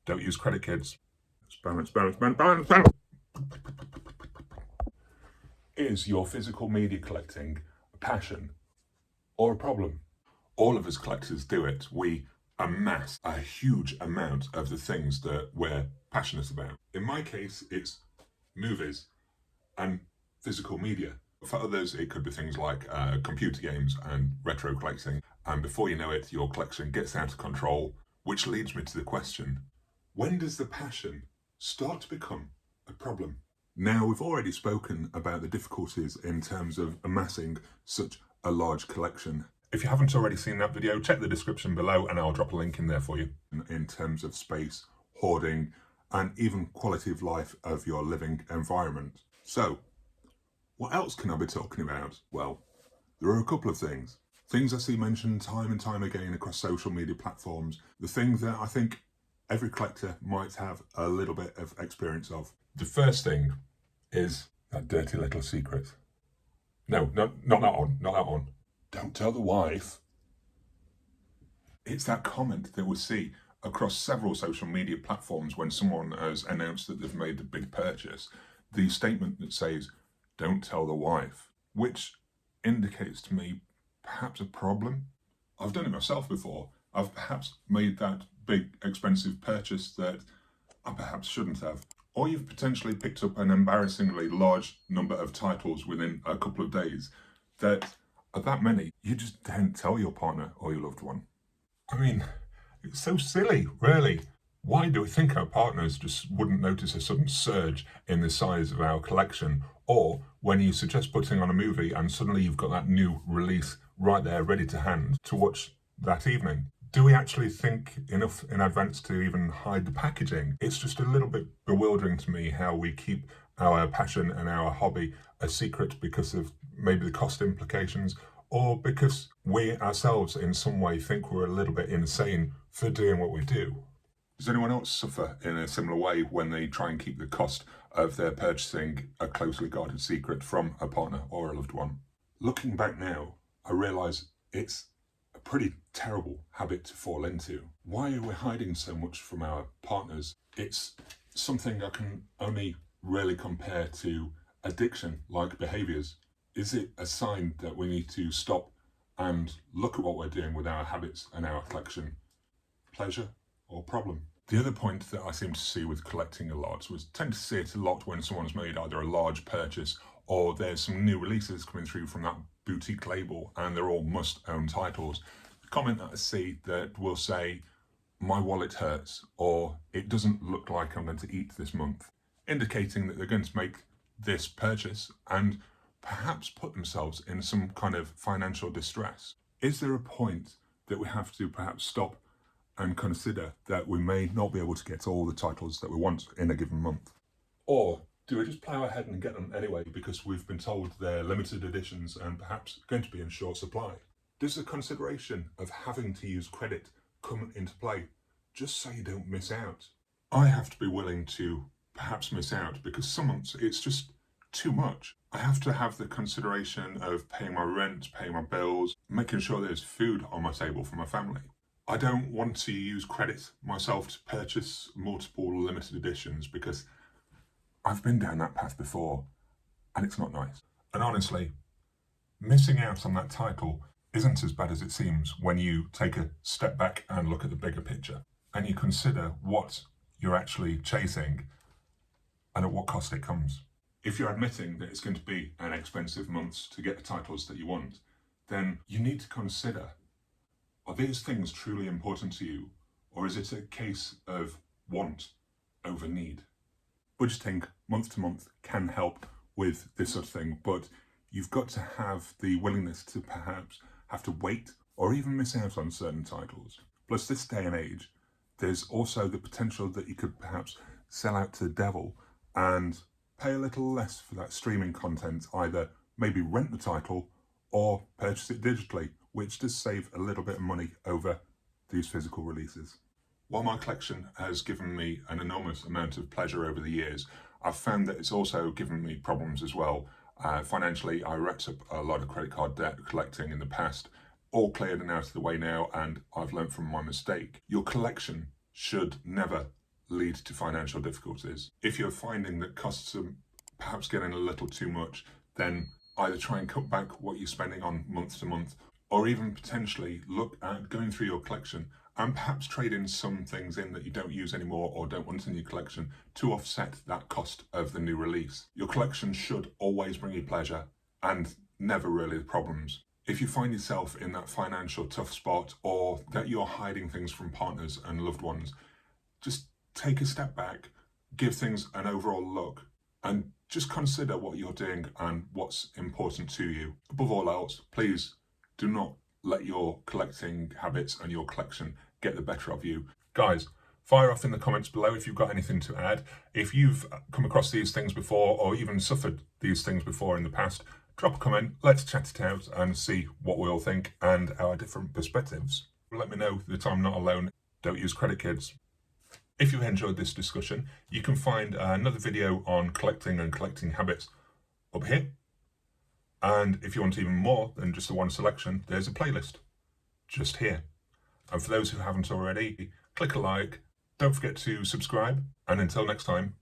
Don't use credit, kids. Balance, balance, balance, balance, balance. Is your physical media collecting a passion or a problem? All of us collectors do it. We amass a huge amount of the things that we're passionate about. In my case, it's movies and physical media. For others, it could be things like computer games and retro collecting. And before you know it, your collection gets out of control, which leads me to the question, when does the passion start to become a problem? Now, we've already spoken about the difficulties in terms of amassing such a large collection. If you haven't already seen that video, check the description below and I'll drop a link in there for you. In terms of space, hoarding, and even quality of life of your living environment. So, what else can I be talking about? Well, there are a couple of things. Things I see mentioned time and time again across social media platforms. The things that I think every collector might have a little bit of experience of. The first thing is that dirty little secret. No, not that one. Don't tell the wife. It's that comment that we see across several social media platforms when someone has announced that they've made a big purchase. The statement that says, don't tell the wife, which indicates to me perhaps a problem. I've done it myself before. I've perhaps made that big expensive purchase that I perhaps shouldn't have. Or you've potentially picked up an embarrassingly large number of titles within a couple of days that are that many you just don't tell your partner or your loved one. I mean, it's so silly, really. Why do we think our partners just wouldn't notice a sudden surge in the size of our collection? Or when you suggest putting on a movie and suddenly you've got that new release right there ready to hand to watch that evening? Do we actually think enough in advance to even hide the packaging? It's just a little bit bewildering to me how we keep our passion and our hobby a secret because of maybe the cost implications, or because we ourselves in some way think we're a little bit insane for doing what we do. Does anyone else suffer in a similar way when they try and keep the cost of their purchasing a closely guarded secret from a partner or a loved one? Looking back now, I realise it's a pretty terrible habit to fall into. Why are we hiding so much from our partners? It's something I can only really compare to addiction like behaviours. Is it a sign that we need to stop and look at what we're doing with our habits and our collection? Pleasure or problem? The other point that I seem to see with collecting a lot was tend to see it a lot when someone's made either a large purchase or there's some new releases coming through from that boutique label and they're all must-own titles. The comment that I see that will say, my wallet hurts, or it doesn't look like I'm going to eat this month, indicating that they're going to make this purchase and perhaps put themselves in some kind of financial distress. Is there a point that we have to perhaps stop and consider that we may not be able to get all the titles that we want in a given month? Or do we just plough ahead and get them anyway because we've been told they're limited editions and perhaps going to be in short supply? Does the consideration of having to use credit come into play just so you don't miss out? I have to be willing to perhaps miss out because some months it's just too much. I have to have the consideration of paying my rent, paying my bills, making sure there's food on my table for my family. I don't want to use credit myself to purchase multiple limited editions because I've been down that path before and it's not nice. And honestly, missing out on that title isn't as bad as it seems when you take a step back and look at the bigger picture and you consider what you're actually chasing and at what cost it comes. If you're admitting that it's going to be an expensive month to get the titles that you want, then you need to consider, are these things truly important to you, or is it a case of want over need? Budgeting month to month can help with this sort of thing, but you've got to have the willingness to perhaps have to wait or even miss out on certain titles. Plus, this day and age, there's also the potential that you could perhaps sell out to the devil and pay a little less for that streaming content, either maybe rent the title or purchase it digitally, which does save a little bit of money over these physical releases. While my collection has given me an enormous amount of pleasure over the years, I've found that it's also given me problems as well. Financially, I racked up a lot of credit card debt collecting in the past, all cleared and out of the way now, and I've learned from my mistake. Your collection should never lead to financial difficulties. If you're finding that costs are perhaps getting a little too much, then either try and cut back what you're spending on month to month, or even potentially look at going through your collection and perhaps trade in some things in that you don't use anymore or don't want in your collection to offset that cost of the new release. Your collection should always bring you pleasure and never really problems. If you find yourself in that financial tough spot, or that you're hiding things from partners and loved ones, just take a step back, give things an overall look, and just consider what you're doing and what's important to you. Above all else, please do not let your collecting habits and your collection get the better of you. Guys, fire off in the comments below if you've got anything to add. If you've come across these things before, or even suffered these things before in the past, drop a comment, let's chat it out and see what we all think and our different perspectives. Let me know that I'm not alone. Don't use credit, kids. If you enjoyed this discussion, you can find another video on collecting and collecting habits up here. And if you want even more than just the one selection, there's a playlist just here. And for those who haven't already, click a like, don't forget to subscribe, and until next time,